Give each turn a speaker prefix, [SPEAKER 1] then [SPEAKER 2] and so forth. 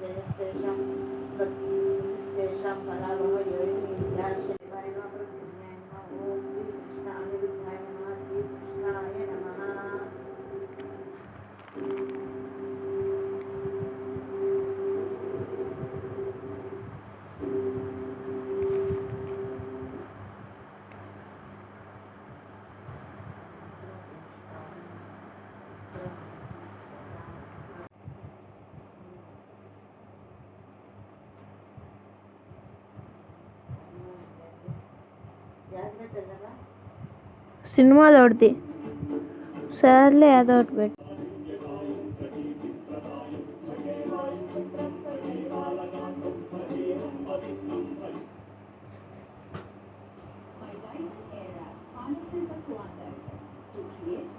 [SPEAKER 1] जयस्तेषां तत्स्तेषां पराभव योनिविद्याश्रय ओम श्री कृष्ण अनिरुद्धाय नमः श्री कृष्णाय नमः
[SPEAKER 2] సినిమాలో ఒకటి సర్లే అదొకటి పెట్టు.
[SPEAKER 3] My Dyson Airwrap harnesses the quantum to create